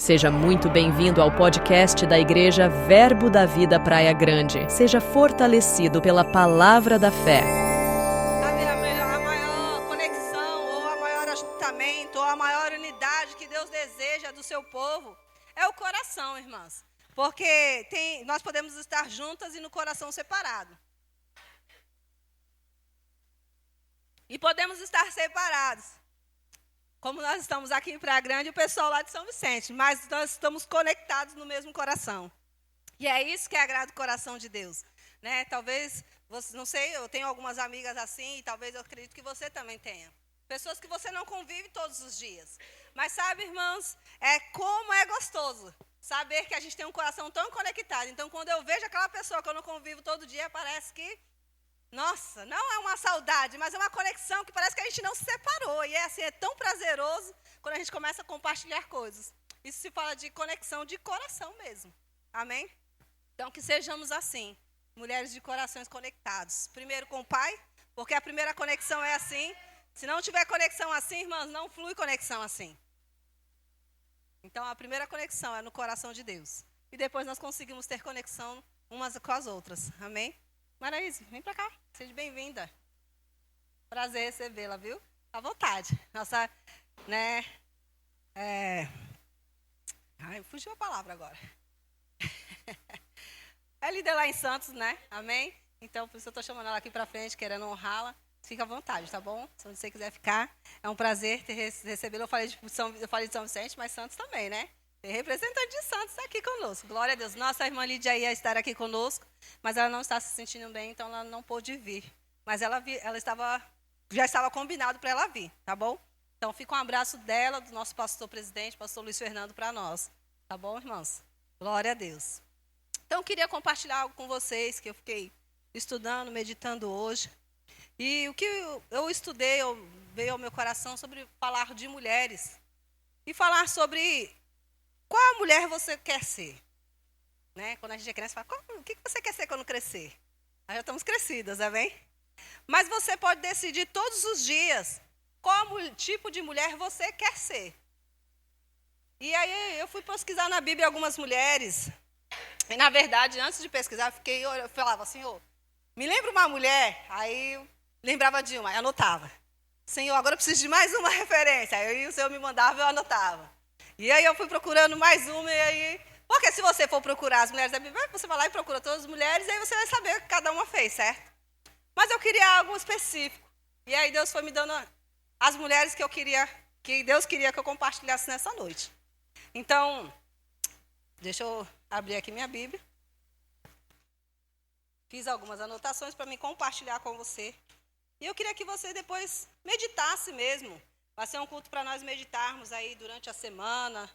Seja muito bem-vindo ao podcast da Igreja Verbo da Vida Praia Grande. Seja fortalecido pela palavra da fé. A maior conexão, ou a maior ajuntamento, ou a maior unidade que Deus deseja do seu povo é o coração, irmãs. Porque nós podemos estar juntas e no coração separado. E podemos estar separados. Como nós estamos aqui em Praia Grande, o pessoal lá de São Vicente, mas nós estamos conectados no mesmo coração. E é isso que agrada o coração de Deus, né? Talvez, não sei, eu tenho algumas amigas assim, e talvez eu acredito que você também tenha. Pessoas que você não convive todos os dias. Mas sabe, irmãos, como é gostoso saber que a gente tem um coração tão conectado. Então, quando eu vejo aquela pessoa que eu não convivo todo dia, parece que, nossa, não é uma saudade, mas é uma conexão que parece que a gente não se separou. E é tão prazeroso quando a gente começa a compartilhar coisas. Isso se fala de conexão de coração mesmo. Amém? Então, que sejamos assim, mulheres de corações conectados. Primeiro com o Pai, porque a primeira conexão é assim. Se não tiver conexão assim, irmãs, não flui conexão assim. Então, a primeira conexão é no coração de Deus. E depois nós conseguimos ter conexão umas com as outras. Amém? Maraísa, vem pra cá. Seja bem-vinda. Prazer recebê-la, viu? À vontade. Nossa, né? Ai, fugiu a palavra agora. É líder lá em Santos, né? Amém? Então, por isso eu estou chamando ela aqui pra frente, querendo honrá-la. Fica à vontade, tá bom? Se você quiser ficar, é um prazer recebê-la. Eu falei de São Vicente, mas Santos também, né? Tem representante de Santos aqui conosco. Glória a Deus. Nossa irmã Lídia ia estar aqui conosco, mas ela não está se sentindo bem, então ela não pôde vir. Mas ela já estava combinado para ela vir, tá bom? Então fica um abraço dela, do nosso pastor presidente, pastor Luiz Fernando, para nós. Tá bom, irmãos? Glória a Deus. Então eu queria compartilhar algo com vocês que eu fiquei estudando, meditando hoje. E o que eu estudei, veio ao meu coração sobre falar de mulheres. E falar sobre qual mulher você quer ser. Né? Quando a gente é criança, fala, o que você quer ser quando crescer? Nós já estamos crescidas, amém? Mas você pode decidir todos os dias qual tipo de mulher você quer ser. E aí eu fui pesquisar na Bíblia algumas mulheres. E na verdade, antes de pesquisar, eu falava, Senhor, me lembra uma mulher? Aí eu lembrava de uma, aí anotava. Senhor, agora eu preciso de mais uma referência. Aí o Senhor me mandava, eu anotava. E aí eu fui procurando mais uma, e aí... Porque se você for procurar as mulheres da Bíblia, você vai lá e procura todas as mulheres, e aí você vai saber o que cada uma fez, certo? Mas eu queria algo específico. E aí Deus foi me dando as mulheres que Deus queria que eu compartilhasse nessa noite. Então, deixa eu abrir aqui minha Bíblia. Fiz algumas anotações para me compartilhar com você. E eu queria que você depois meditasse mesmo. Vai ser um culto para nós meditarmos aí durante a semana.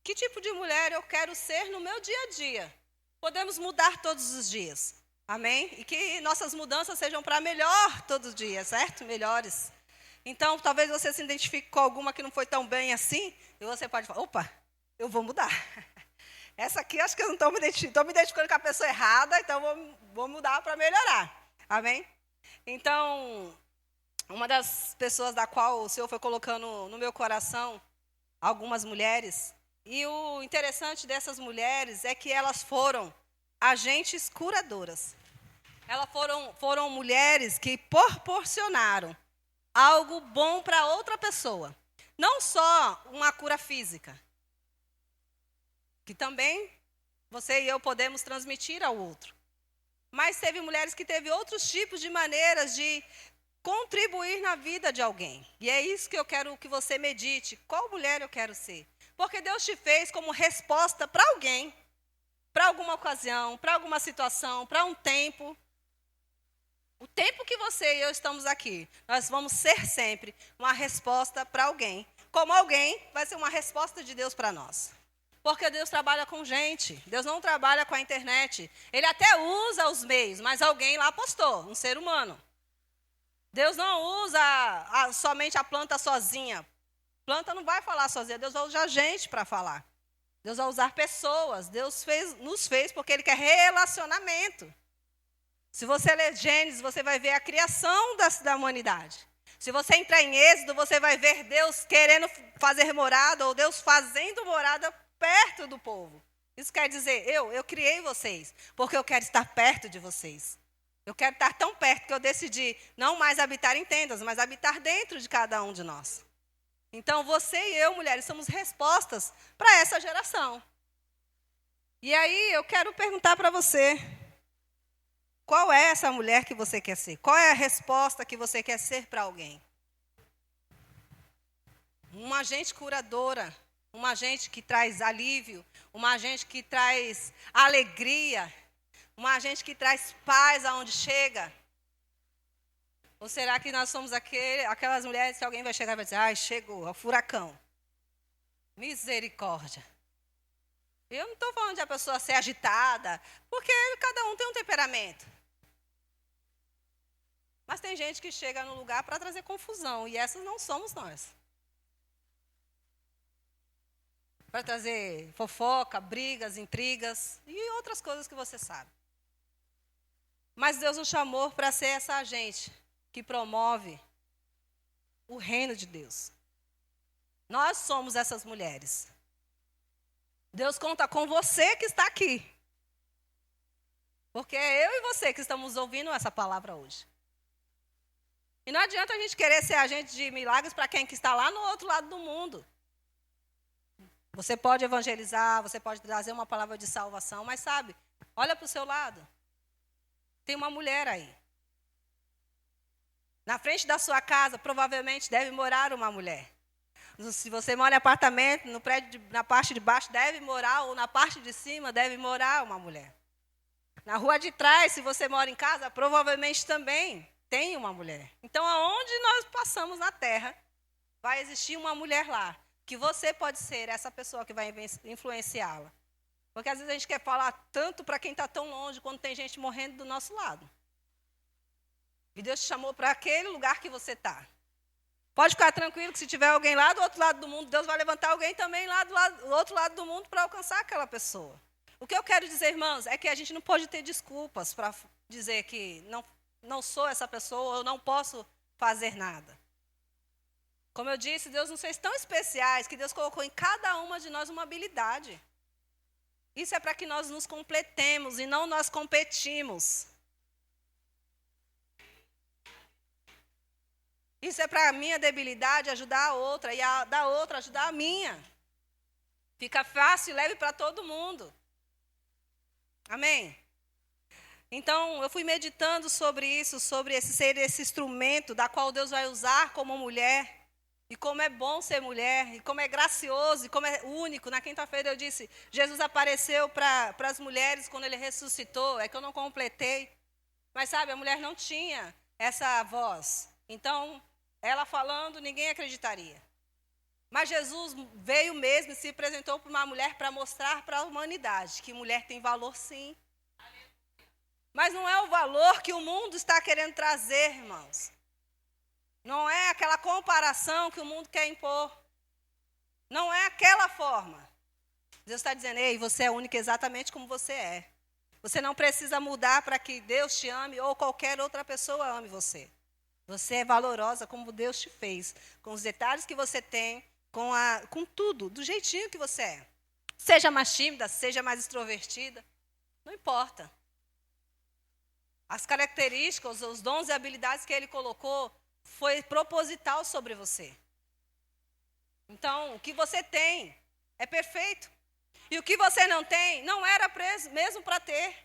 Que tipo de mulher eu quero ser no meu dia a dia? Podemos mudar todos os dias. Amém? E que nossas mudanças sejam para melhor todos os dias, certo? Melhores. Então, talvez você se identifique com alguma que não foi tão bem assim. E você pode falar, opa, eu vou mudar. Essa aqui, acho que eu não estou me identificando com a pessoa errada, então vou mudar para melhorar. Amém? Então... Uma das pessoas da qual o Senhor foi colocando no meu coração, algumas mulheres, e o interessante dessas mulheres é que elas foram agentes curadoras. Elas foram mulheres que proporcionaram algo bom para outra pessoa. Não só uma cura física, que também você e eu podemos transmitir ao outro. Mas teve mulheres que teve outros tipos de maneiras de contribuir na vida de alguém. E é isso que eu quero que você medite. Qual mulher eu quero ser? Porque Deus te fez como resposta para alguém, para alguma ocasião, para alguma situação, para um tempo. O tempo que você e eu estamos aqui, nós vamos ser sempre uma resposta para alguém. Como alguém vai ser uma resposta de Deus para nós. Porque Deus trabalha com gente. Deus não trabalha com a internet. Ele até usa os meios, mas alguém lá postou, um ser humano. Deus não usa somente a planta sozinha. Planta não vai falar sozinha. Deus vai usar gente para falar. Deus vai usar pessoas. Deus nos fez porque Ele quer relacionamento. Se você ler Gênesis, você vai ver a criação da humanidade. Se você entrar em Êxodo, você vai ver Deus querendo fazer morada, ou Deus fazendo morada perto do povo. Isso quer dizer, eu criei vocês, porque eu quero estar perto de vocês. Eu quero estar tão perto que eu decidi não mais habitar em tendas, mas habitar dentro de cada um de nós. Então, você e eu, mulheres, somos respostas para essa geração. E aí, eu quero perguntar para você, qual é essa mulher que você quer ser? Qual é a resposta que você quer ser para alguém? Uma agente curadora, uma agente que traz alívio, uma agente que traz alegria, uma agente que traz paz aonde chega? Ou será que nós somos aquelas mulheres que alguém vai chegar e vai dizer, ai, chegou, é o furacão. Misericórdia. Eu não estou falando de a pessoa ser agitada, porque cada um tem um temperamento. Mas tem gente que chega no lugar para trazer confusão, e essas não somos nós. Para trazer fofoca, brigas, intrigas e outras coisas que você sabe. Mas Deus nos chamou para ser essa agente que promove o reino de Deus. Nós somos essas mulheres. Deus conta com você que está aqui. Porque é eu e você que estamos ouvindo essa palavra hoje. E não adianta a gente querer ser agente de milagres para quem que está lá no outro lado do mundo. Você pode evangelizar, você pode trazer uma palavra de salvação, mas sabe, olha para o seu lado. Tem uma mulher aí. Na frente da sua casa, provavelmente deve morar uma mulher. Se você mora em apartamento, no prédio, na parte de baixo, deve morar, ou na parte de cima, deve morar uma mulher. Na rua de trás, se você mora em casa, provavelmente também tem uma mulher. Então, aonde nós passamos na terra, vai existir uma mulher lá, que você pode ser essa pessoa que vai influenciá-la. Porque às vezes a gente quer falar tanto para quem está tão longe, quando tem gente morrendo do nosso lado. E Deus te chamou para aquele lugar que você está. Pode ficar tranquilo que se tiver alguém lá do outro lado do mundo, Deus vai levantar alguém também lá do outro lado do mundo para alcançar aquela pessoa. O que eu quero dizer, irmãos, é que a gente não pode ter desculpas para dizer que não sou essa pessoa, ou não posso fazer nada. Como eu disse, Deus nos fez tão especiais que Deus colocou em cada uma de nós uma habilidade. Isso é para que nós nos completemos e não nós competimos. Isso é para a minha debilidade ajudar a outra e a da outra ajudar a minha. Fica fácil e leve para todo mundo. Amém? Então, eu fui meditando sobre isso, sobre ser esse instrumento da qual Deus vai usar como mulher. E como é bom ser mulher, e como é gracioso, e como é único. Na quinta-feira eu disse, Jesus apareceu para as mulheres quando ele ressuscitou, é que eu não completei. Mas sabe, a mulher não tinha essa voz. Então, ela falando, ninguém acreditaria. Mas Jesus veio mesmo e se apresentou para uma mulher para mostrar para a humanidade que mulher tem valor sim. Mas não é o valor que o mundo está querendo trazer, irmãos. Não é aquela comparação que o mundo quer impor. Não é aquela forma. Deus está dizendo, ei, você é única exatamente como você é. Você não precisa mudar para que Deus te ame ou qualquer outra pessoa ame você. Você é valorosa como Deus te fez, com os detalhes que você tem, com tudo, do jeitinho que você é. Seja mais tímida, seja mais extrovertida, não importa. As características, os dons e habilidades que Ele colocou, foi proposital sobre você. Então, o que você tem é perfeito. E o que você não tem, não era mesmo para ter.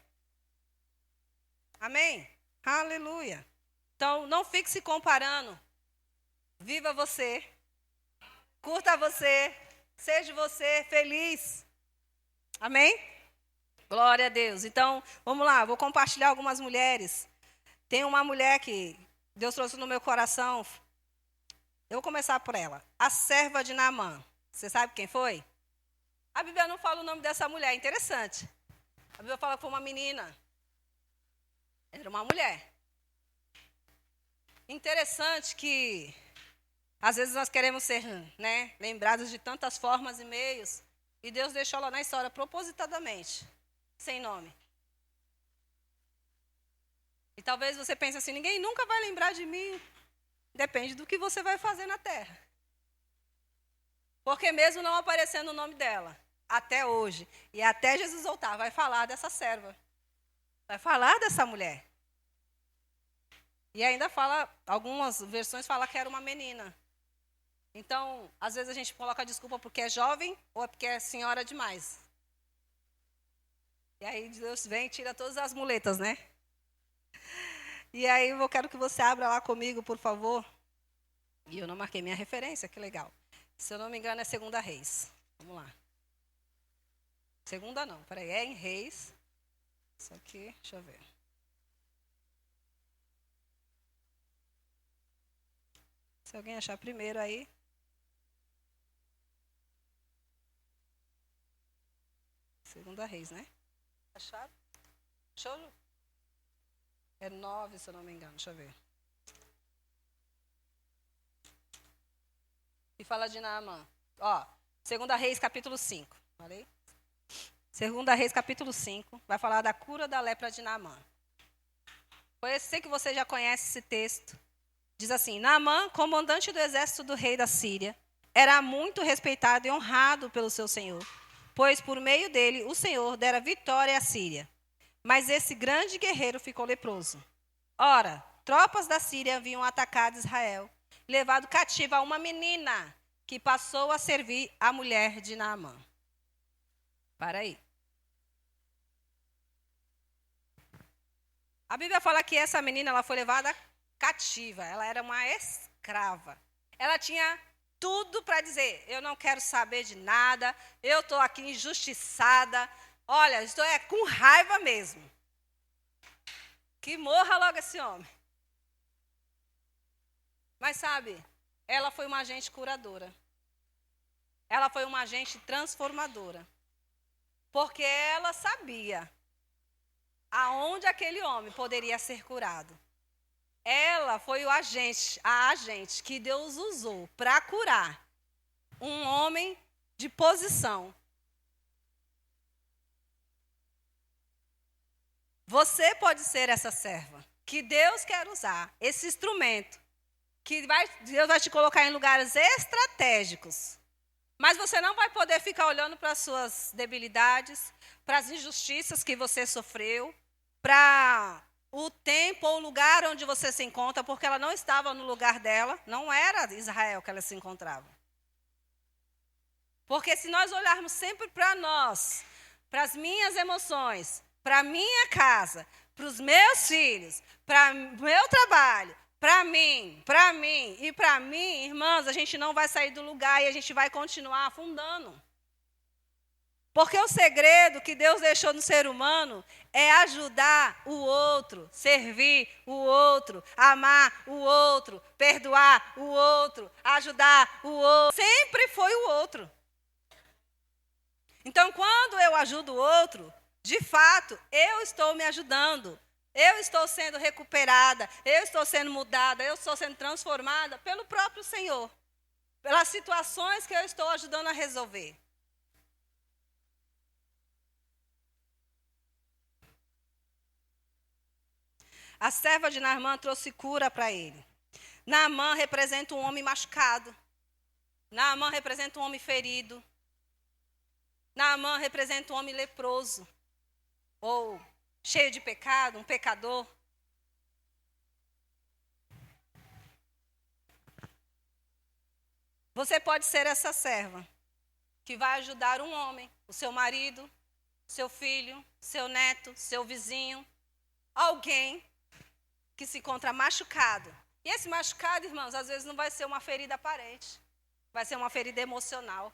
Amém? Aleluia. Então, não fique se comparando. Viva você. Curta você. Seja você feliz. Amém? Glória a Deus. Então, vamos lá. Vou compartilhar algumas mulheres. Tem uma mulher que Deus trouxe no meu coração. Eu vou começar por ela. A serva de Naamã. Você sabe quem foi? A Bíblia não fala o nome dessa mulher. Interessante. A Bíblia fala que foi uma menina. Era uma mulher. Interessante que, às vezes, nós queremos ser lembrados de tantas formas e meios, e Deus deixou ela na história propositadamente, sem nome. E talvez você pense assim, ninguém nunca vai lembrar de mim. Depende do que você vai fazer na terra. Porque mesmo não aparecendo o nome dela, até hoje, e até Jesus voltar, vai falar dessa serva. Vai falar dessa mulher. E ainda fala, algumas versões falam que era uma menina. Então, às vezes a gente coloca a desculpa porque é jovem ou é porque é senhora demais. E aí Deus vem e tira todas as muletas, né? E aí eu quero que você abra lá comigo, por favor. E eu não marquei minha referência, que legal. Se eu não me engano é 2 Reis. Vamos lá. Segunda não, peraí, é em Reis. Isso aqui, deixa eu ver. Se alguém achar primeiro aí. Segunda Reis, né? Acharam? Achou? É 9, se eu não me engano, deixa eu ver. E fala de Naamã. Ó, 2 Reis, capítulo 5. Falei? 2 Reis, capítulo 5, vai falar da cura da lepra de Naamã. Eu sei que você já conhece esse texto. Diz assim: Naamã, comandante do exército do rei da Síria, era muito respeitado e honrado pelo seu senhor, pois por meio dele o Senhor dera vitória à Síria. Mas esse grande guerreiro ficou leproso. Ora, tropas da Síria haviam atacado Israel, levado cativa uma menina que passou a servir a mulher de Naamã. Para aí. A Bíblia fala que essa menina ela foi levada cativa, ela era uma escrava. Ela tinha tudo para dizer: eu não quero saber de nada, eu estou aqui injustiçada, olha, estou com raiva mesmo. Que morra logo esse homem. Mas sabe, ela foi uma agente curadora. Ela foi uma agente transformadora. Porque ela sabia aonde aquele homem poderia ser curado. Ela foi a agente que Deus usou para curar um homem de posição. Você pode ser essa serva que Deus quer usar, esse instrumento, que Deus vai te colocar em lugares estratégicos. Mas você não vai poder ficar olhando para as suas debilidades, para as injustiças que você sofreu, para o tempo ou o lugar onde você se encontra, porque ela não estava no lugar dela, não era Israel que ela se encontrava. Porque se nós olharmos sempre para nós, para as minhas emoções, para a minha casa, para os meus filhos, para o meu trabalho, para mim, irmãs, a gente não vai sair do lugar e a gente vai continuar afundando. Porque o segredo que Deus deixou no ser humano é ajudar o outro, servir o outro, amar o outro, perdoar o outro, ajudar o outro. Sempre foi o outro. Então, quando eu ajudo o outro, de fato, eu estou me ajudando. Eu estou sendo recuperada, eu estou sendo mudada, eu estou sendo transformada pelo próprio Senhor. Pelas situações que eu estou ajudando a resolver. A serva de Naamã trouxe cura para ele. Naamã representa um homem machucado. Naamã representa um homem ferido. Naamã representa um homem leproso. Ou cheio de pecado, um pecador. Você pode ser essa serva que vai ajudar um homem, o seu marido, seu filho, seu neto, seu vizinho, alguém que se encontra machucado. E esse machucado, irmãos, às vezes não vai ser uma ferida aparente. Vai ser uma ferida emocional.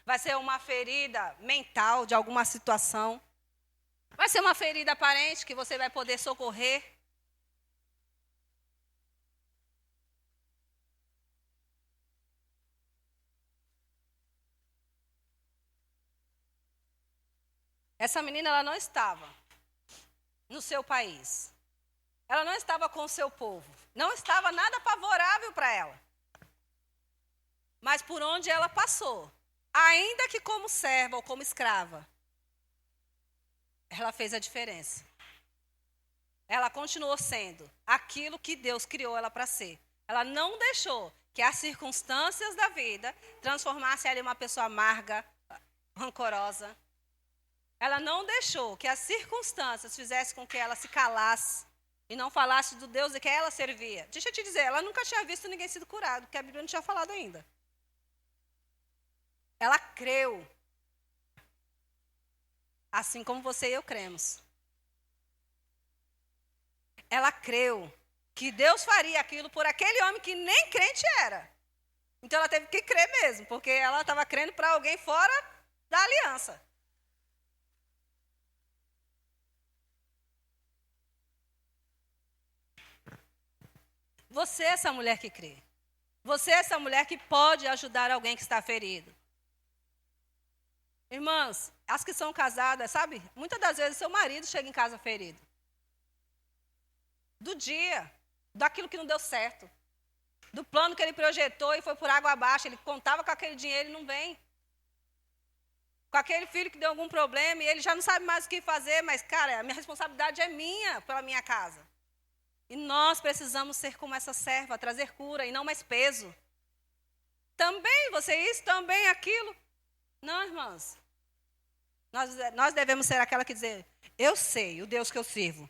Vai ser uma ferida mental de alguma situação. Vai ser uma ferida aparente que você vai poder socorrer. Essa menina, ela não estava no seu país. Ela não estava com o seu povo. Não estava nada favorável para ela. Mas por onde ela passou, ainda que como serva ou como escrava, ela fez a diferença. ela continuou sendo aquilo que Deus criou ela para ser. Ela não deixou que as circunstâncias da vida transformassem ela em uma pessoa amarga, rancorosa. Ela não deixou que as circunstâncias fizessem com que ela se calasse e não falasse do Deus que ela servia. Deixa eu te dizer, ela nunca tinha visto ninguém sido curado, porque a Bíblia não tinha falado ainda. Ela creu. Assim como você e eu cremos. Ela creu que Deus faria aquilo por aquele homem que nem crente era. Então ela teve que crer mesmo, porque ela estava crendo para alguém fora da aliança. Você é essa mulher que crê. Você é essa mulher que pode ajudar alguém que está ferido. Irmãs, as que são casadas, sabe? Muitas das vezes seu marido chega em casa ferido. Do dia, daquilo que não deu certo. Do plano que ele projetou e foi por água abaixo. Ele contava com aquele dinheiro e não vem. Com aquele filho que deu algum problema e ele já não sabe mais o que fazer. Mas, cara, a minha responsabilidade é minha pela minha casa. E nós precisamos ser como essa serva, trazer cura e não mais peso. Também você isso, também aquilo. Não, irmãs. Nós devemos ser aquela que dizer, eu sei o Deus que eu sirvo.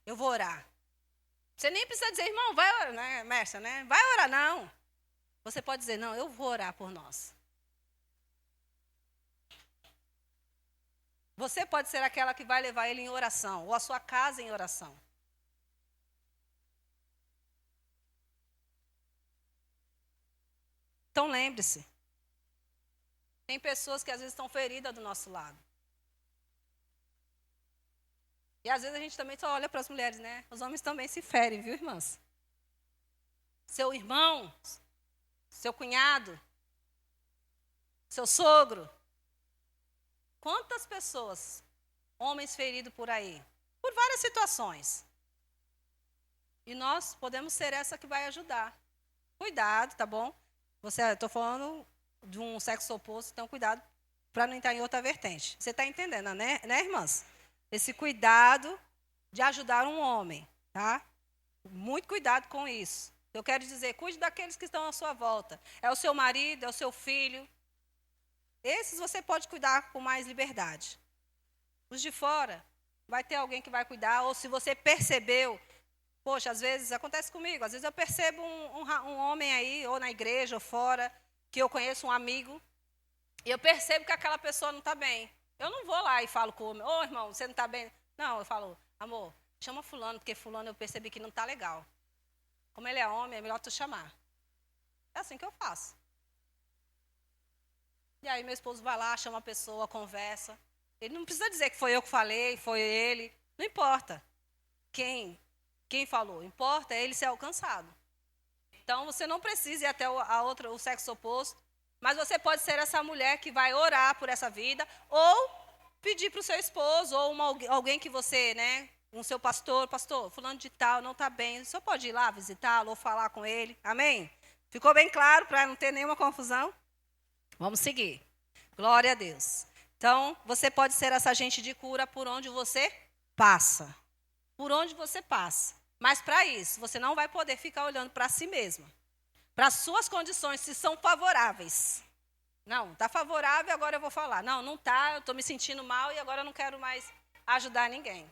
Eu vou orar. Você nem precisa dizer, irmão, vai orar, né, Mércia, né? Vai orar, não. Você pode dizer, não, eu vou orar por nós. Você pode ser aquela que vai levar ele em oração, ou a sua casa em oração. Então lembre-se, tem pessoas que às vezes estão feridas do nosso lado. E às vezes a gente também só olha para as mulheres, né? Os homens também se ferem, viu, irmãs? Seu irmão, seu cunhado, seu sogro. Quantas pessoas, homens feridos por aí? Por várias situações. E nós podemos ser essa que vai ajudar. Cuidado, tá bom? Estou falando de um sexo oposto, então cuidado para não entrar em outra vertente. Você está entendendo, né, irmãs? Esse cuidado de ajudar um homem, tá? Muito cuidado com isso. Eu quero dizer, cuide daqueles que estão à sua volta. É o seu marido, é o seu filho. Esses você pode cuidar com mais liberdade. Os de fora, vai ter alguém que vai cuidar, ou se você percebeu, poxa, às vezes acontece comigo, às vezes eu percebo um homem aí, ou na igreja, ou fora, que eu conheço um amigo, e eu percebo que aquela pessoa não está bem. Eu não vou lá e falo com o homem, ô irmão, você não está bem? Não, eu falo, amor, chama fulano, porque fulano eu percebi que não está legal. Como ele é homem, é melhor tu chamar. É assim que eu faço. E aí meu esposo vai lá, chama a pessoa, conversa. Ele não precisa dizer que foi eu que falei, foi ele. Não importa quem falou. Importa é ele ser alcançado. Então, você não precisa ir até o sexo oposto, mas você pode ser essa mulher que vai orar por essa vida, ou pedir para o seu esposo, ou alguém que você, né, um seu pastor, fulano de tal, não está bem, você pode ir lá visitá-lo ou falar com ele, amém? Ficou bem claro para não ter nenhuma confusão? Vamos seguir. Glória a Deus. Então, você pode ser essa agente de cura por onde você passa. Por onde você passa. Mas para isso, você não vai poder ficar olhando para si mesma. Para as suas condições, se são favoráveis. Não, está favorável, agora eu vou falar. Não, não está, eu estou me sentindo mal e agora eu não quero mais ajudar ninguém.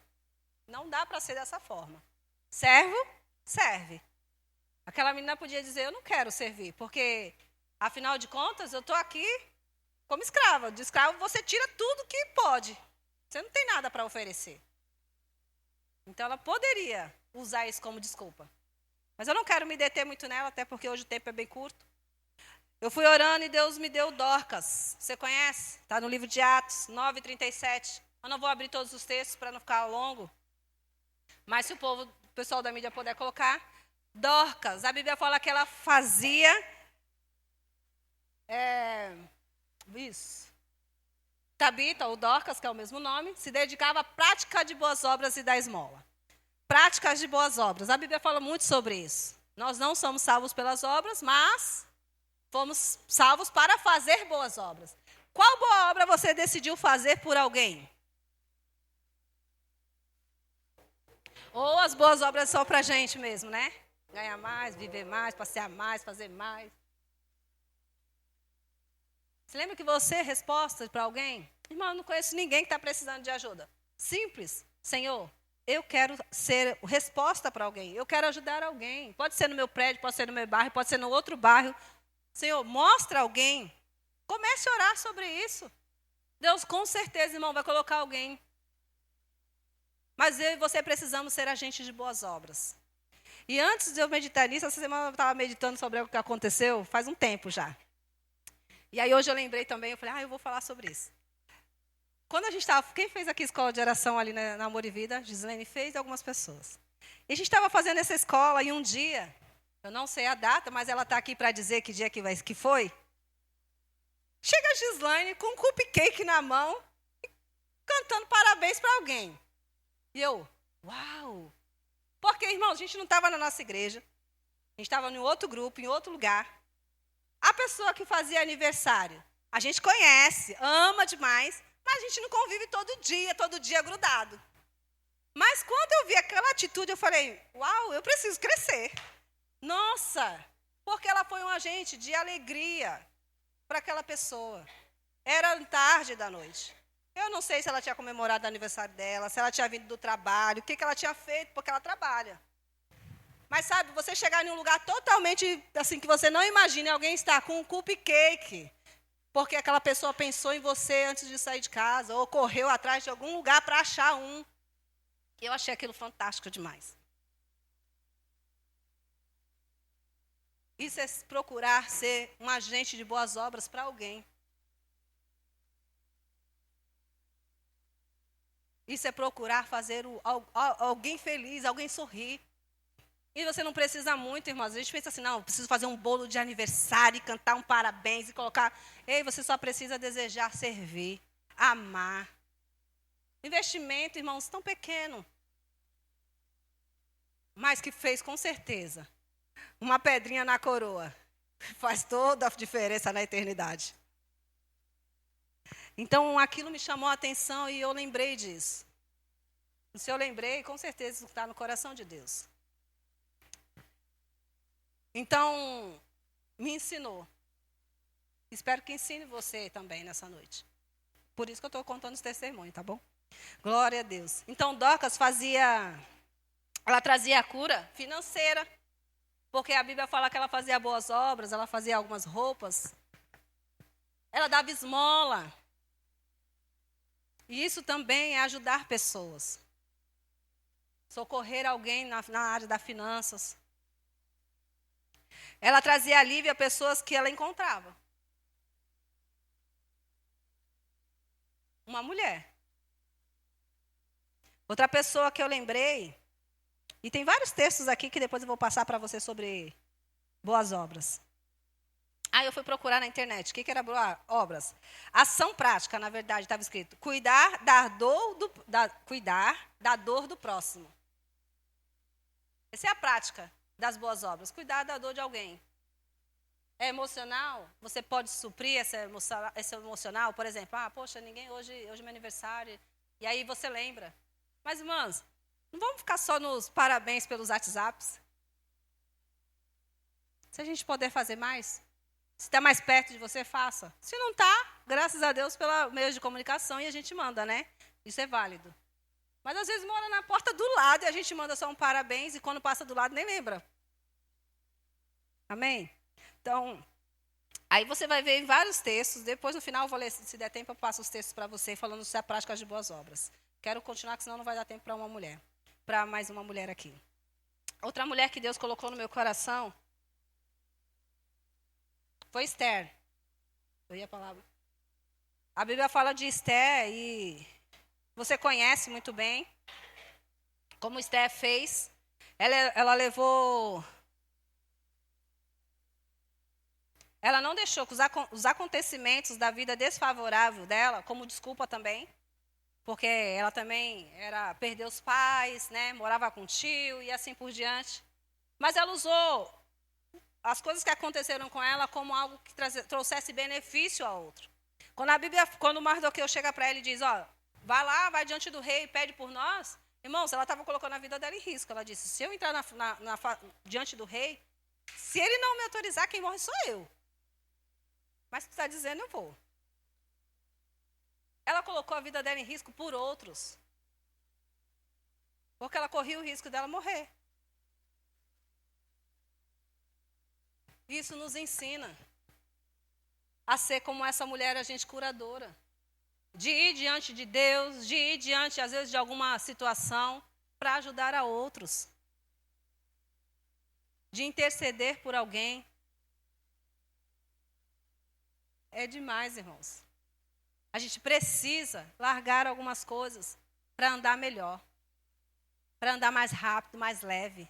Não dá para ser dessa forma. Servo? Serve. Aquela menina podia dizer, eu não quero servir, porque, afinal de contas, eu estou aqui como escrava. De escravo, você tira tudo que pode. Você não tem nada para oferecer. Então, ela poderia usar isso como desculpa. Mas eu não quero me deter muito nela, até porque hoje o tempo é bem curto. Eu fui orando e Deus me deu Dorcas. Você conhece? Está no livro de Atos 9:37. Eu não vou abrir todos os textos para não ficar longo. Mas se o pessoal da mídia puder colocar. Dorcas, a Bíblia fala que ela fazia... Tabita, ou Dorcas, que é o mesmo nome, se dedicava à prática de boas obras e da esmola. Práticas de boas obras. A Bíblia fala muito sobre isso. Nós não somos salvos pelas obras, mas fomos salvos para fazer boas obras. Qual boa obra você decidiu fazer por alguém? Ou as boas obras só para a gente mesmo, né? Ganhar mais, viver mais, passear mais, fazer mais. Você lembra que você é resposta para alguém? Irmão, eu não conheço ninguém que está precisando de ajuda. Simples. Senhor, eu quero ser resposta para alguém. Eu quero ajudar alguém. Pode ser no meu prédio, pode ser no meu bairro, pode ser no outro bairro. Senhor, mostra alguém. Comece a orar sobre isso. Deus, com certeza, irmão, vai colocar alguém. Mas eu e você precisamos ser agentes de boas obras. E antes de eu meditar nisso, essa semana eu estava meditando sobre o que aconteceu, faz um tempo já. E aí hoje eu lembrei também, eu falei, eu vou falar sobre isso. Quando a gente estava, quem fez aqui escola de oração ali na Amor e Vida? Gislene fez e algumas pessoas. E a gente estava fazendo essa escola e um dia, eu não sei a data, mas ela está aqui para dizer que dia que foi. Chega a Gislene com um cupcake na mão, cantando parabéns para alguém. E eu, uau! Porque, irmão, a gente não estava na nossa igreja, a gente estava em outro grupo, em outro lugar. A pessoa que fazia aniversário, a gente conhece, ama demais, mas a gente não convive todo dia grudado. Mas quando eu vi aquela atitude, eu falei, uau, eu preciso crescer. Nossa, porque ela foi um agente de alegria para aquela pessoa. Era tarde da noite. Eu não sei se ela tinha comemorado o aniversário dela, se ela tinha vindo do trabalho, o que ela tinha feito, porque ela trabalha. Mas sabe, você chegar em um lugar totalmente assim que você não imagina, alguém está com um cupcake, porque aquela pessoa pensou em você antes de sair de casa, ou correu atrás de algum lugar para achar um. Eu achei aquilo fantástico demais. Isso é procurar ser um agente de boas obras para alguém. Isso é procurar fazer alguém feliz, alguém sorrir. E você não precisa muito, irmãos. A gente pensa assim, não, eu preciso fazer um bolo de aniversário, e cantar um parabéns e colocar. Ei, você só precisa desejar servir, amar. Investimento, irmãos, tão pequeno. Mas que fez, com certeza, uma pedrinha na coroa. Faz toda a diferença na eternidade. Então, aquilo me chamou a atenção e eu lembrei disso. E se eu lembrei, com certeza isso está no coração de Deus. Então, me ensinou. Espero que ensine você também nessa noite. Por isso que eu estou contando os testemunhos, tá bom? Glória a Deus. Então, Dorcas ela trazia a cura financeira. Porque a Bíblia fala que ela fazia boas obras, ela fazia algumas roupas. Ela dava esmola. E isso também é ajudar pessoas. Socorrer alguém na área das finanças. Ela trazia alívio a pessoas que ela encontrava. Uma mulher. Outra pessoa que eu lembrei, e tem vários textos aqui que depois eu vou passar para você sobre boas obras. Eu fui procurar na internet. O que era boas obras? Ação prática, na verdade, estava escrito. Cuidar da dor do próximo. Essa é a prática das boas obras. Cuidar da dor de alguém. É emocional? Você pode suprir esse emocional? Por exemplo, poxa, ninguém hoje é meu aniversário. E aí você lembra. Mas, irmãs, não vamos ficar só nos parabéns pelos WhatsApps? Se a gente puder fazer mais, se está mais perto de você, faça. Se não está, graças a Deus pelo meio de comunicação e a gente manda, né? Isso é válido. Mas às vezes mora na porta do lado e a gente manda só um parabéns e quando passa do lado nem lembra. Amém? Então, aí você vai ver em vários textos. Depois, no final, eu vou ler, se der tempo, eu passo os textos para você, falando sobre a prática de boas obras. Quero continuar, porque senão não vai dar tempo para mais uma mulher aqui. Outra mulher que Deus colocou no meu coração foi Esther. Eu ia a palavra. A Bíblia fala de Esther e você conhece muito bem como Esther fez. Ela levou... Ela não deixou que os acontecimentos da vida desfavorável dela, como desculpa também, porque ela também perdeu os pais, né, morava com o tio e assim por diante. Mas ela usou as coisas que aconteceram com ela como algo que trouxesse benefício ao outro. Quando o Mardoqueu chega para ela e diz, vai lá, vai diante do rei e pede por nós, Irmãos, ela estava colocando a vida dela em risco. Ela disse, se eu entrar diante do rei, se ele não me autorizar, quem morre sou eu. Mas se está dizendo, eu vou. Ela colocou a vida dela em risco por outros. Porque ela corria o risco dela morrer. Isso nos ensina a ser como essa mulher, agente curadora. De ir diante de Deus, de ir diante, às vezes, de alguma situação, para ajudar a outros. De interceder por alguém. É demais, irmãos. A gente precisa largar algumas coisas para andar melhor. Para andar mais rápido, mais leve.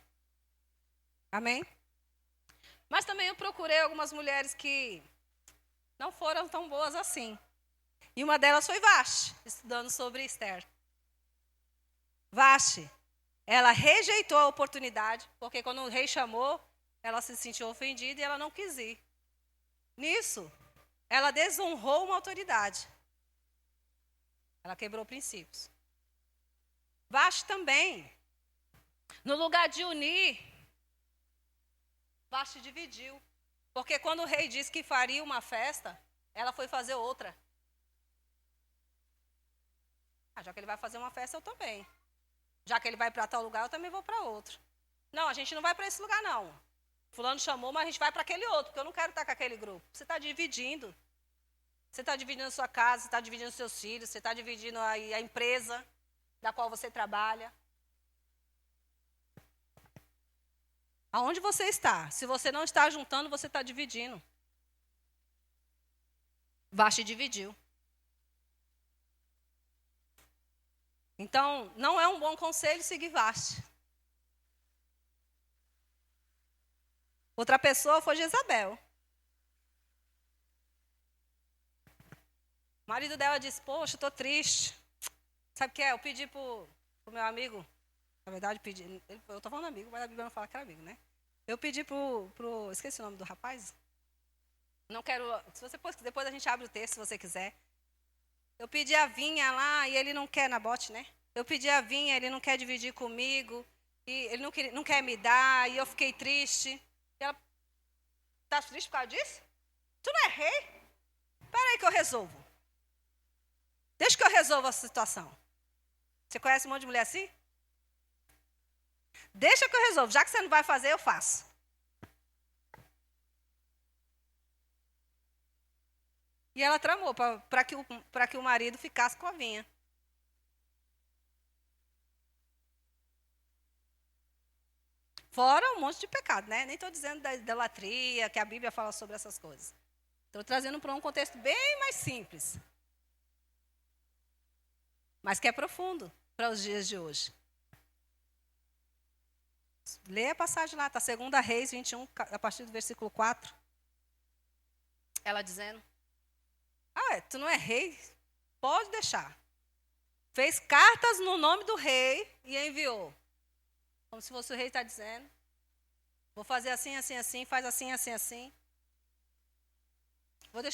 Amém? Mas também eu procurei algumas mulheres que não foram tão boas assim. E uma delas foi Vashti, estudando sobre Esther. Vashti, ela rejeitou a oportunidade, porque quando o rei chamou, ela se sentiu ofendida e ela não quis ir. Nisso, ela desonrou uma autoridade. Ela quebrou princípios. Vashti também, no lugar de unir, Vashti dividiu. Porque quando o rei disse que faria uma festa, ela foi fazer outra. Já que ele vai fazer uma festa, eu também. Já que ele vai para tal lugar, eu também vou para outro. Não, a gente não vai para esse lugar, não. Fulano chamou, mas a gente vai para aquele outro, porque eu não quero estar com aquele grupo. Você está dividindo. Você está dividindo a sua casa, você está dividindo os seus filhos, você está dividindo a empresa da qual você trabalha. Aonde você está? Se você não está juntando, você está dividindo. Vashti dividiu. Então, não é um bom conselho seguir Vashti. Outra pessoa foi Jezabel. O marido dela disse, poxa, estou triste. Sabe o que é? Eu pedi para o meu amigo, na verdade, eu estou falando amigo, mas a Bíblia não fala que era amigo, né? Eu pedi esqueci o nome do rapaz. Não quero, se você depois a gente abre o texto, se você quiser. Eu pedi a vinha lá e ele não quer, Nabote, né? Eu pedi a vinha, ele não quer dividir comigo, e ele não quer me dar, e eu fiquei triste. E ela, tá triste por causa disso? Tu não é rei? Espera aí que eu resolvo. Deixa que eu resolva a situação. Você conhece um monte de mulher assim? Deixa que eu resolvo. Já que você não vai fazer, eu faço. E ela tramou para que o marido ficasse com a vinha. Fora um monte de pecado, né? Nem estou dizendo da idolatria, que a Bíblia fala sobre essas coisas. Estou trazendo para um contexto bem mais simples. Mas que é profundo para os dias de hoje. Lê a passagem lá, está 2 Reis 21, a partir do versículo 4. Ela dizendo, tu não é rei? Pode deixar. Fez cartas no nome do rei e enviou. Como se fosse o rei está dizendo. Vou fazer assim, assim, assim, faz assim, assim, assim.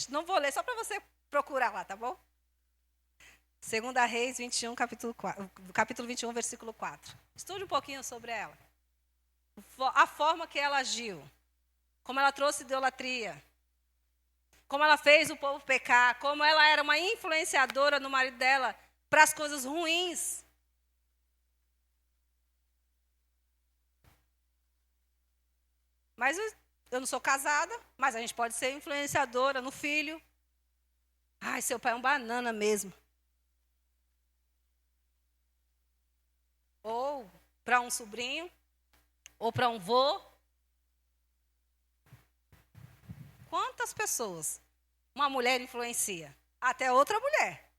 Não vou ler, só para você procurar lá, tá bom? 2 Reis 21, capítulo 21, versículo 4. Estude um pouquinho sobre ela. A forma que ela agiu. Como ela trouxe idolatria. Como ela fez o povo pecar. Como ela era uma influenciadora no marido dela para as coisas ruins. Mas eu não sou casada, mas a gente pode ser influenciadora no filho. Ai, seu pai é um banana mesmo. Ou para um sobrinho, ou para um vô. Quantas pessoas uma mulher influencia? Até outra mulher.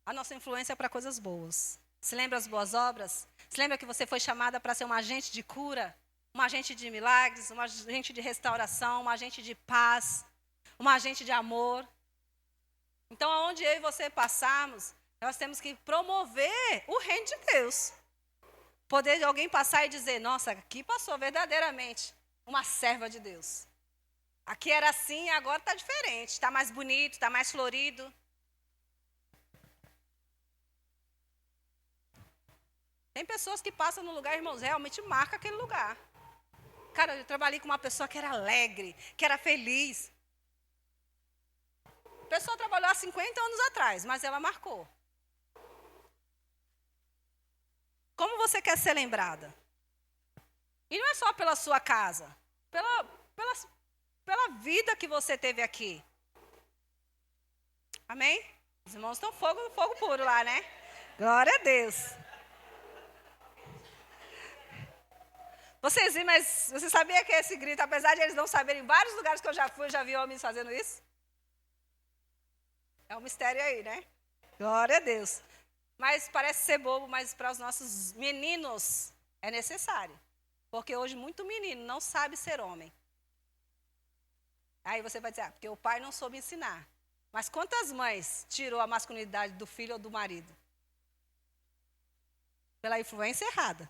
A nossa influência é para coisas boas. Se lembra as boas obras? Se lembra que você foi chamada para ser uma agente de cura? Uma agente de milagres, uma agente de restauração, uma agente de paz, uma agente de amor. Então, aonde eu e você passarmos, nós temos que promover o reino de Deus. Poder alguém passar e dizer, nossa, aqui passou verdadeiramente uma serva de Deus. Aqui era assim, agora está diferente, está mais bonito, está mais florido. Tem pessoas que passam no lugar, irmãos, realmente marca aquele lugar. Cara, eu trabalhei com uma pessoa que era alegre, que era feliz. A pessoa trabalhou há 50 anos atrás, mas ela marcou. Como você quer ser lembrada? E não é só pela sua casa, pela vida que você teve aqui. Amém? Os irmãos estão fogo puro lá, né? Glória a Deus. Mas você sabia que esse grito, apesar de eles não saberem, em vários lugares que eu já fui, já vi homens fazendo isso? É um mistério aí, né? Glória a Deus. Mas parece ser bobo, mas para os nossos meninos é necessário. Porque hoje muito menino não sabe ser homem. Aí você vai dizer, porque o pai não soube ensinar. Mas quantas mães tirou a masculinidade do filho ou do marido? Pela influência errada.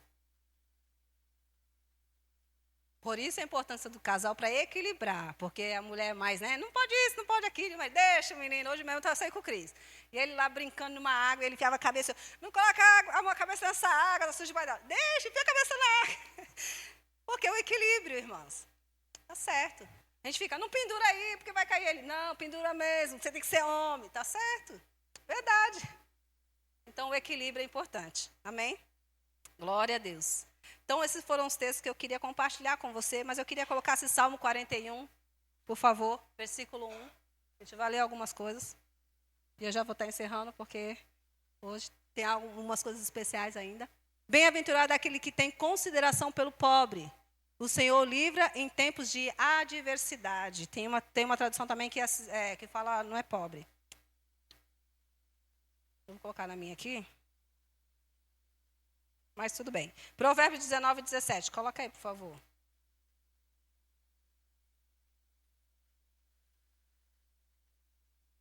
Por isso a importância do casal para equilibrar, porque a mulher é mais, né? Não pode isso, não pode aquilo, mas deixa o menino. Hoje mesmo eu estava saindo com o Cris. E ele lá brincando numa água, ele enfiava a cabeça, não coloca a cabeça nessa água, tá suja demais não. Deixa, enfia a cabeça na água. Porque é o equilíbrio, irmãos. Tá certo. A gente fica, não pendura aí, porque vai cair ele. Não, pendura mesmo, você tem que ser homem, tá certo. Verdade. Então o equilíbrio é importante. Amém? Glória a Deus. Então, esses foram os textos que eu queria compartilhar com você, mas eu queria colocar esse Salmo 41, por favor, versículo 1. A gente vai ler algumas coisas. E eu já vou estar encerrando, porque hoje tem algumas coisas especiais ainda. Bem-aventurado aquele que tem consideração pelo pobre. O Senhor livra em tempos de adversidade. Tem uma tradução também que fala, não é pobre. Vou colocar na minha aqui. Mas tudo bem. Provérbios 19, 17. Coloca aí, por favor.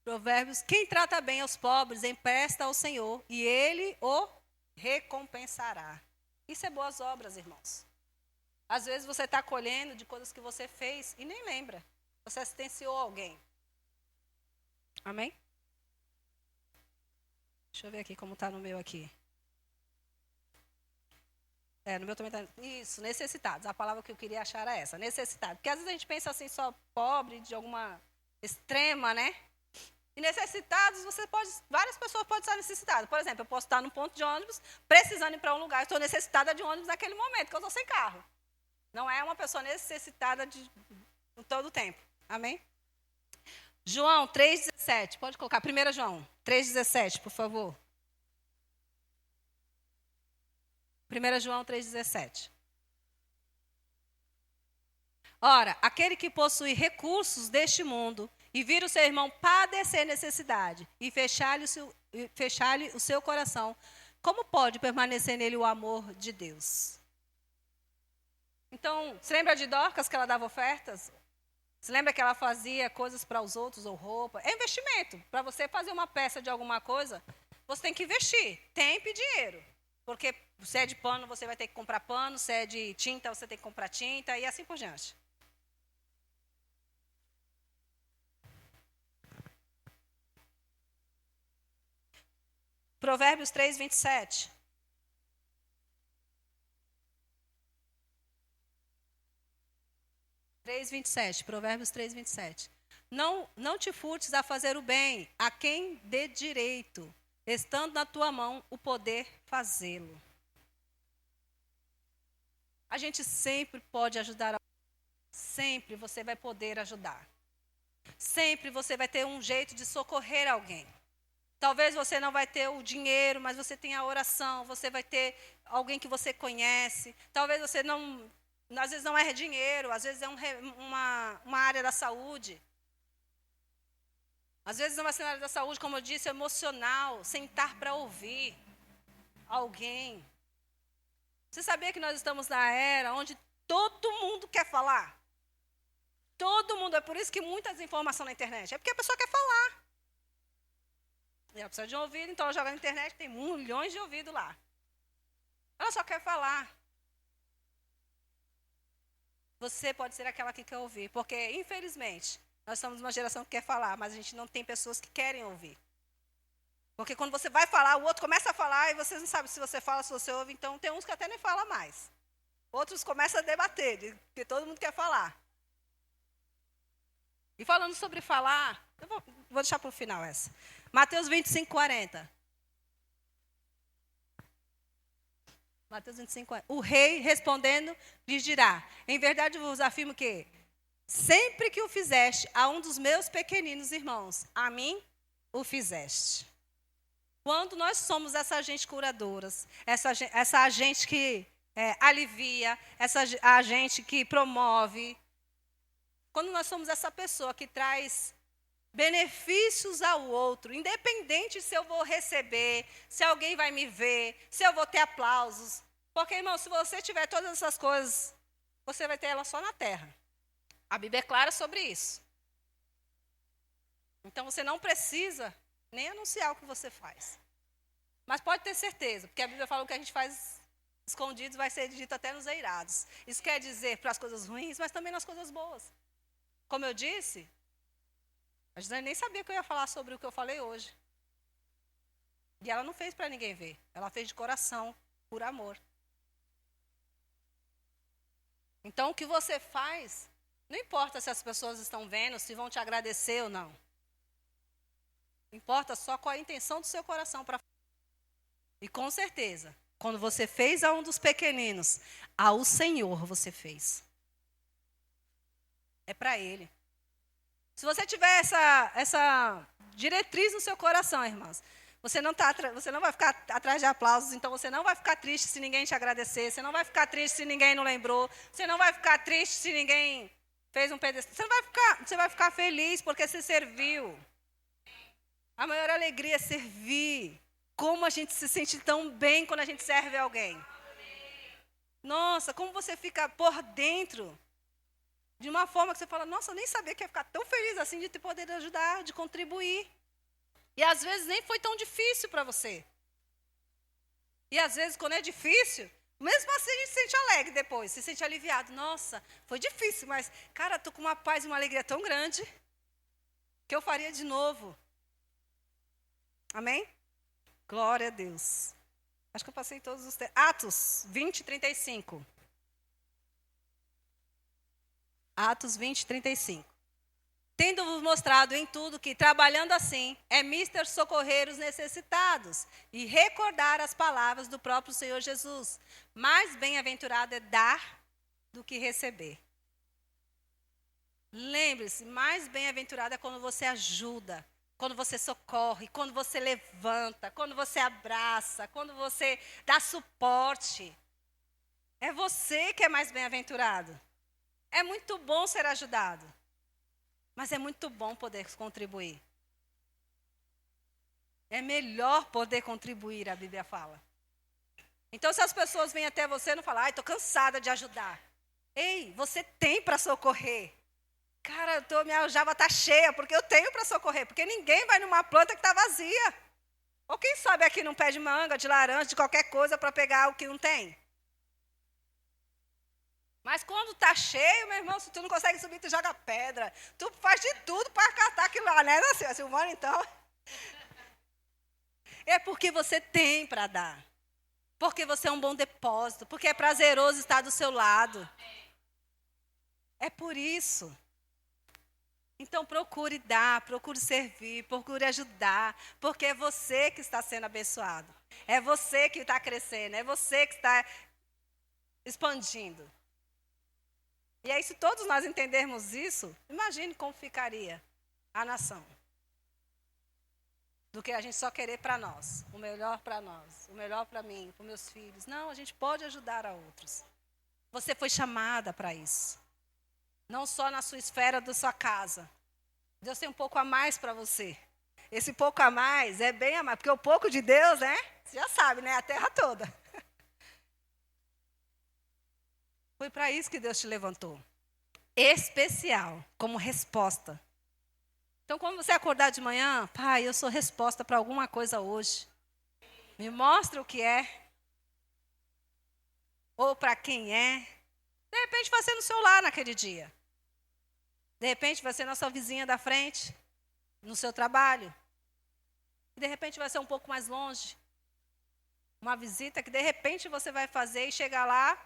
Provérbios. Quem trata bem aos pobres, empresta ao Senhor, e Ele o recompensará. Isso é boas obras, irmãos. Às vezes você está colhendo de coisas que você fez e nem lembra. Você assistenciou alguém. Amém? Deixa eu ver aqui como está no meu aqui. No meu também está. Isso, necessitados. A palavra que eu queria achar era essa, necessitado. Porque às vezes a gente pensa assim, só pobre, de alguma extrema, né? E necessitados, várias pessoas podem estar necessitadas. Por exemplo, eu posso estar num ponto de ônibus, precisando ir para um lugar, eu estou necessitada de ônibus naquele momento, que eu estou sem carro. Não é uma pessoa necessitada em todo o tempo. Amém? João 3,17. Pode colocar. 1 João 3,17, por favor. 1 João 3,17. Ora, aquele que possui recursos deste mundo e vir o seu irmão padecer necessidade e fechar-lhe o seu coração, como pode permanecer nele o amor de Deus? Então, se lembra de Dorcas que ela dava ofertas? Se lembra que ela fazia coisas para os outros ou roupa? É investimento. Para você fazer uma peça de alguma coisa, você tem que investir tempo e dinheiro. Porque se é de pano, você vai ter que comprar pano, se é de tinta, você tem que comprar tinta e assim por diante. Provérbios 3, 27. Provérbios 3, 27. Não te furtes a fazer o bem a quem dê direito, estando na tua mão o poder fazê-lo. A gente sempre pode ajudar. Sempre você vai poder ajudar. Sempre você vai ter um jeito de socorrer alguém. Talvez você não vai ter o dinheiro, mas você tem a oração, você vai ter alguém que você conhece. Talvez você não, às vezes não é dinheiro, às vezes é uma área da saúde. Às vezes é uma área da saúde, como eu disse, emocional, sentar para ouvir alguém. Você sabia que nós estamos na era onde todo mundo quer falar? Todo mundo, é por isso que muitas informações na internet, é porque a pessoa quer falar. E ela precisa de um ouvido, então ela joga na internet, tem milhões de ouvidos lá. Ela só quer falar. Você pode ser aquela que quer ouvir, porque, infelizmente, nós somos uma geração que quer falar, mas a gente não tem pessoas que querem ouvir. Porque quando você vai falar, o outro começa a falar e você não sabe se você fala, se você ouve. Então, tem uns que até nem falam mais. Outros começam a debater, porque todo mundo quer falar. E falando sobre falar, eu vou deixar para o final essa. Mateus 25, 40. Mateus 25, 40. O rei, respondendo, lhes dirá: em verdade vos afirmo que, sempre que o fizeste a um dos meus pequeninos irmãos, a mim o fizeste. Quando nós somos essa agente curadora, essa agente que alivia, essa agente que promove, quando nós somos essa pessoa que traz benefícios ao outro, independente se eu vou receber, se alguém vai me ver, se eu vou ter aplausos. Porque, irmão, se você tiver todas essas coisas, você vai ter elas só na terra. A Bíblia é clara sobre isso. Então, você não precisa nem anunciar o que você faz. Mas pode ter certeza, porque a Bíblia fala que o que a gente faz escondidos vai ser dito até nos eirados. Isso quer dizer para as coisas ruins, mas também nas coisas boas. Como eu disse, a Gisele nem sabia que eu ia falar sobre o que eu falei hoje. E ela não fez para ninguém ver. Ela fez de coração, por amor. Então, o que você faz, não importa se as pessoas estão vendo, se vão te agradecer ou não. Importa só qual é a intenção do seu coração para fazer. E com certeza, quando você fez a um dos pequeninos, ao Senhor você fez. É para Ele. Se você tiver essa diretriz no seu coração, irmãos, você não vai ficar atrás de aplausos, então você não vai ficar triste se ninguém te agradecer, você não vai ficar triste se ninguém não lembrou, você não vai ficar triste se ninguém fez um pedestal. Você vai ficar feliz porque você serviu. A maior alegria é servir. Como a gente se sente tão bem quando a gente serve alguém. Nossa, como você fica por dentro. De uma forma que você fala, nossa, eu nem sabia que ia ficar tão feliz assim de poder ajudar, de contribuir. E às vezes nem foi tão difícil para você. E às vezes quando é difícil, mesmo assim a gente se sente alegre depois, se sente aliviado. Nossa, foi difícil, mas, cara, estou com uma paz e uma alegria tão grande que eu faria de novo. Amém? Glória a Deus. Acho que eu passei todos os textos. Atos 20, 35. Atos 20, 35. Tendo-vos mostrado em tudo que, trabalhando assim, é mister socorrer os necessitados e recordar as palavras do próprio Senhor Jesus. Mais bem-aventurado é dar do que receber. Lembre-se, mais bem-aventurado é quando você ajuda, quando você socorre, quando você levanta, quando você abraça, quando você dá suporte. É você que é mais bem-aventurado. É muito bom ser ajudado. Mas é muito bom poder contribuir. É melhor poder contribuir, a Bíblia fala. Então, se as pessoas vêm até você e não falam, estou cansada de ajudar. Ei, você tem para socorrer. Cara, minha aljava está cheia, porque eu tenho para socorrer. Porque ninguém vai numa planta que está vazia. Ou quem sabe aqui num pé de manga, de laranja, de qualquer coisa para pegar o que não tem. Mas quando está cheio, meu irmão, se tu não consegue subir, tu joga pedra. Tu faz de tudo para catar aquilo lá, né, Silvana, então? É porque você tem para dar. Porque você é um bom depósito. Porque é prazeroso estar do seu lado. É por isso. Então procure dar, procure servir, procure ajudar. Porque é você que está sendo abençoado. É você que está crescendo. É você que está expandindo. E aí, se todos nós entendermos isso, imagine como ficaria a nação. Do que a gente só querer para nós, o melhor para nós, o melhor para mim, para meus filhos. Não, a gente pode ajudar a outros. Você foi chamada para isso. Não só na sua esfera da sua casa. Deus tem um pouco a mais para você. Esse pouco a mais é bem a mais, porque o pouco de Deus, né? Você já sabe, né? A terra toda. Foi para isso que Deus te levantou. Especial, como resposta. Então, quando você acordar de manhã, pai, eu sou resposta para alguma coisa hoje. Me mostra o que é. Ou para quem é. De repente vai ser no seu lar naquele dia. De repente vai ser na sua vizinha da frente. No seu trabalho. que de repente vai ser um pouco mais longe. Uma visita que de repente você vai fazer e chegar lá,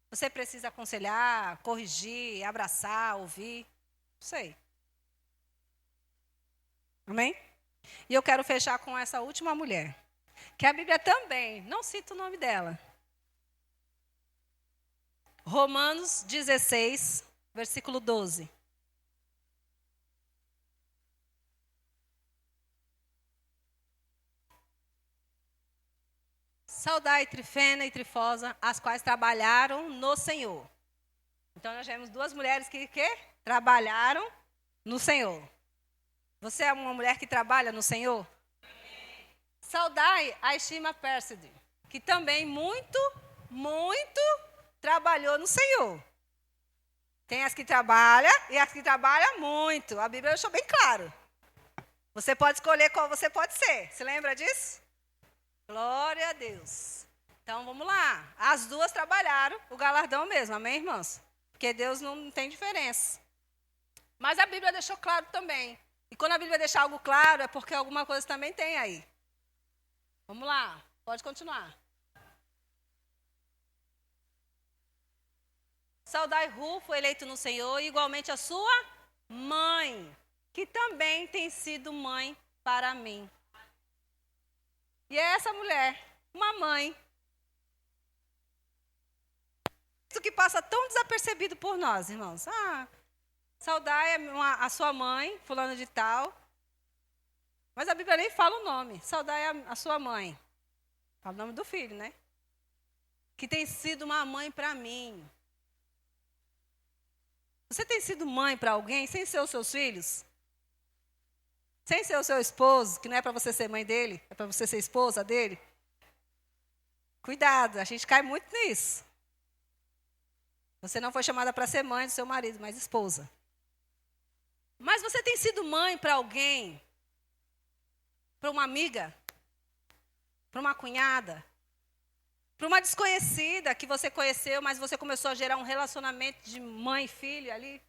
você precisa aconselhar, corrigir, abraçar, ouvir. Não sei. Amém? E eu quero fechar com essa última mulher, que a Bíblia também, não cita o nome dela. Romanos 16, versículo 12. Saudai Trifena e Trifosa, as quais trabalharam no Senhor. Então, nós temos duas mulheres que trabalharam no Senhor. Você é uma mulher que trabalha no Senhor? Saudai a Estima Pérside, que também muito trabalhou no Senhor. Tem as que trabalham e as que trabalham muito. A Bíblia deixou bem claro. Você pode escolher qual você pode ser. Você lembra disso? Glória a Deus. Então, vamos lá. As duas trabalharam o galardão mesmo. Amém, irmãos? Porque Deus não tem diferença. Mas a Bíblia deixou claro também. E quando a Bíblia deixa algo claro, é porque alguma coisa também tem aí. Vamos lá. Pode continuar. Saudai Rufo, eleito no Senhor, e igualmente a sua mãe, que também tem sido mãe para mim. E é essa mulher, uma mãe. Isso que passa tão desapercebido por nós, irmãos. Saudai a sua mãe, fulano de tal. Mas a Bíblia nem fala o nome. Saudai a sua mãe. Fala o nome do filho, né? Que tem sido uma mãe para mim. Você tem sido mãe para alguém sem ser os seus filhos? Sem ser o seu esposo, que não é para você ser mãe dele, é para você ser esposa dele? Cuidado, a gente cai muito nisso. Você não foi chamada para ser mãe do seu marido, mas esposa. Mas você tem sido mãe para alguém? Para uma amiga? Para uma cunhada? Para uma desconhecida que você conheceu, mas você começou a gerar um relacionamento de mãe e filho ali?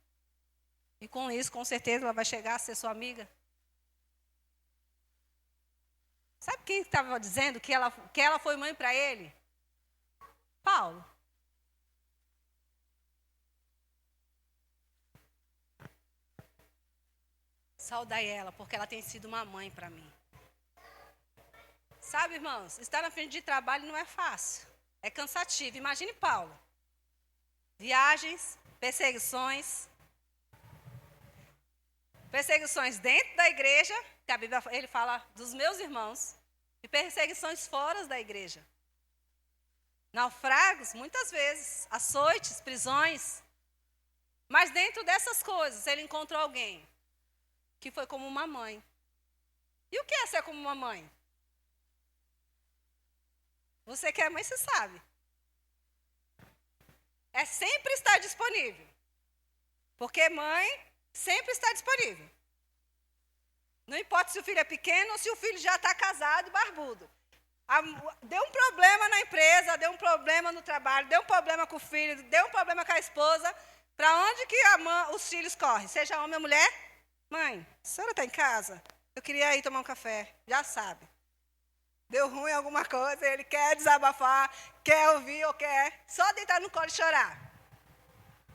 E com isso, com certeza, ela vai chegar a ser sua amiga? Sabe quem estava dizendo que ela foi mãe para ele? Paulo. Saudai ela, porque ela tem sido uma mãe para mim. Sabe, irmãos, estar na frente de trabalho não é fácil. É cansativo. Imagine Paulo. Viagens, perseguições. Perseguições dentro da igreja, que a Bíblia ele fala dos meus irmãos. E perseguições fora da igreja. Naufragos, muitas vezes. Açoites, prisões. Mas dentro dessas coisas, ele encontrou alguém que foi como uma mãe. E o que é ser como uma mãe? Você que é mãe, você sabe. É sempre estar disponível. Porque mãe sempre está disponível. Não importa se o filho é pequeno ou se o filho já está casado e barbudo. Deu um problema na empresa, deu um problema no trabalho, deu um problema com o filho, deu um problema com a esposa. Para onde que os filhos correm? Seja homem ou mulher? Mãe, a senhora está em casa? Eu queria ir tomar um café. Já sabe. Deu ruim alguma coisa, ele quer desabafar, quer ouvir ou quer só deitar no colo e chorar.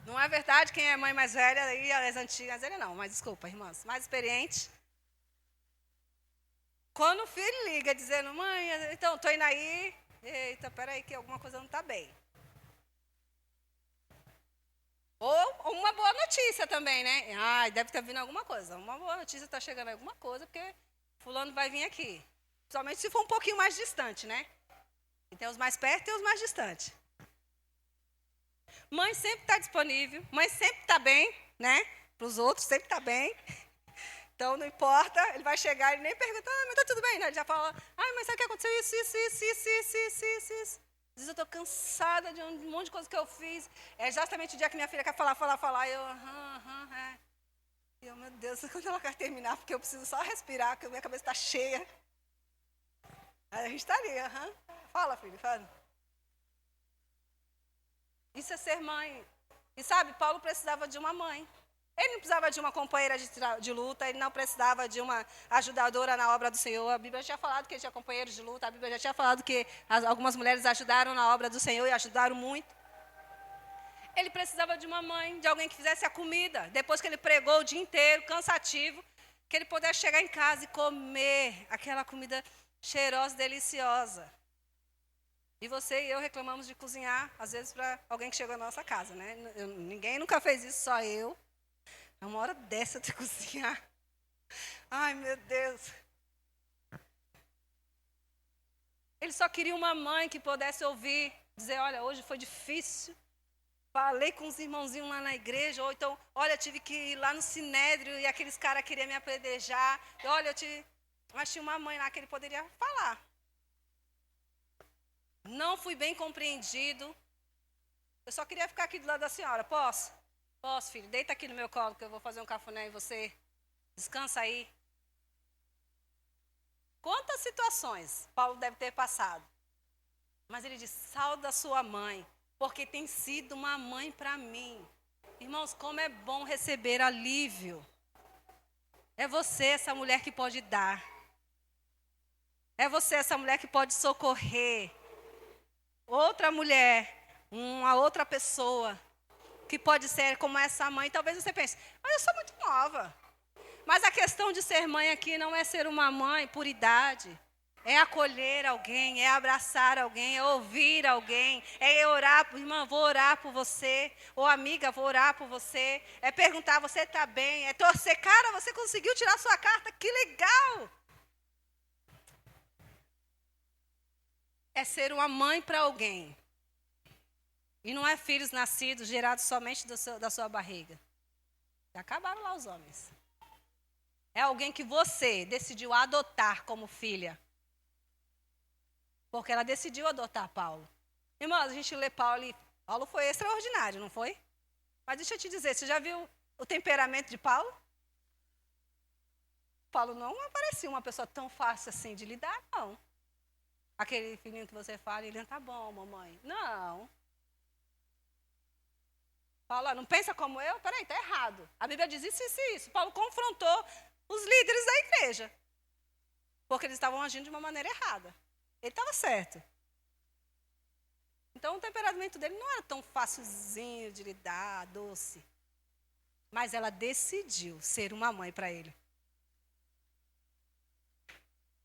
Não é verdade? Quem é mãe mais velha, aí as antigas, ele não, mas desculpa, irmãs, mais experiente. Quando o filho liga dizendo, mãe, então, estou indo aí, eita, peraí que alguma coisa não está bem. Ou uma boa notícia também, né? Deve estar vindo alguma coisa. Uma boa notícia está chegando alguma coisa, porque fulano vai vir aqui. Principalmente se for um pouquinho mais distante, né? E tem os mais perto e tem os mais distantes. Mãe sempre está disponível, mãe sempre está bem, né? Para os outros sempre está bem. Então, não importa, ele vai chegar e nem pergunta, mas está tudo bem, né? Ele já fala, mas sabe o que aconteceu? Isso. Às vezes eu estou cansada de um monte de coisa que eu fiz. É exatamente o dia que minha filha quer falar. E eu, é. E eu, meu Deus, quando ela quer terminar, porque eu preciso só respirar, porque a minha cabeça está cheia. Aí a gente está ali, Fala, filho, fala. Isso é ser mãe. E sabe, Paulo precisava de uma mãe. Ele não precisava de uma companheira de luta, ele não precisava de uma ajudadora na obra do Senhor. A Bíblia já tinha falado que ele tinha companheiros de luta, a Bíblia já tinha falado que algumas mulheres ajudaram na obra do Senhor e ajudaram muito. Ele precisava de uma mãe, de alguém que fizesse a comida. Depois que ele pregou o dia inteiro, cansativo, que ele pudesse chegar em casa e comer aquela comida cheirosa, deliciosa. E você e eu reclamamos de cozinhar, às vezes, para alguém que chegou na nossa casa, né? Ninguém nunca fez isso, só eu. É uma hora dessa de cozinhar. Ai, meu Deus. Ele só queria uma mãe que pudesse ouvir, dizer, olha, hoje foi difícil. Falei com os irmãozinhos lá na igreja, ou então, olha, tive que ir lá no Sinédrio e aqueles caras queriam me apedrejar. Olha, mas tinha uma mãe lá que ele poderia falar. Não fui bem compreendido. Eu só queria ficar aqui do lado da senhora. Posso? Posso, filho. Deita aqui no meu colo que eu vou fazer um cafuné em você. Descansa aí. Quantas situações Paulo deve ter passado. Mas ele diz, sauda sua mãe, porque tem sido uma mãe para mim. Irmãos, como é bom receber alívio. É você essa mulher que pode dar. É você essa mulher que pode socorrer. Outra mulher, uma outra pessoa, que pode ser como essa mãe. Talvez você pense, mas eu sou muito nova. Mas a questão de ser mãe aqui não é ser uma mãe por idade. É acolher alguém, é abraçar alguém, é ouvir alguém, é orar, irmã, vou orar por você, ou amiga, vou orar por você, é perguntar, você está bem, é torcer, cara, você conseguiu tirar sua carta, que legal! É ser uma mãe para alguém. E não é filhos nascidos, gerados somente da sua barriga. Já acabaram lá os homens. É alguém que você decidiu adotar como filha. Porque ela decidiu adotar Paulo. Irmãos, a gente lê Paulo e Paulo foi extraordinário, não foi? Mas deixa eu te dizer, você já viu o temperamento de Paulo? Paulo não parecia uma pessoa tão fácil assim de lidar, não. Aquele filhinho que você fala, ele tá bom, mamãe. Não. Paulo, não pensa como eu? Peraí, tá errado. A Bíblia diz isso, isso e isso. Paulo confrontou os líderes da igreja. Porque eles estavam agindo de uma maneira errada. Ele estava certo. Então o temperamento dele não era tão facilzinho de lidar, doce. Mas ela decidiu ser uma mãe para ele.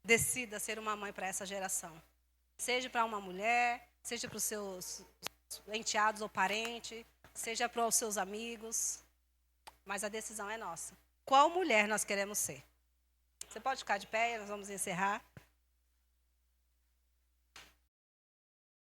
Decida ser uma mãe para essa geração. Seja para uma mulher, seja para os seus enteados ou parentes, seja para os seus amigos. Mas a decisão é nossa. Qual mulher nós queremos ser? Você pode ficar de pé, nós vamos encerrar.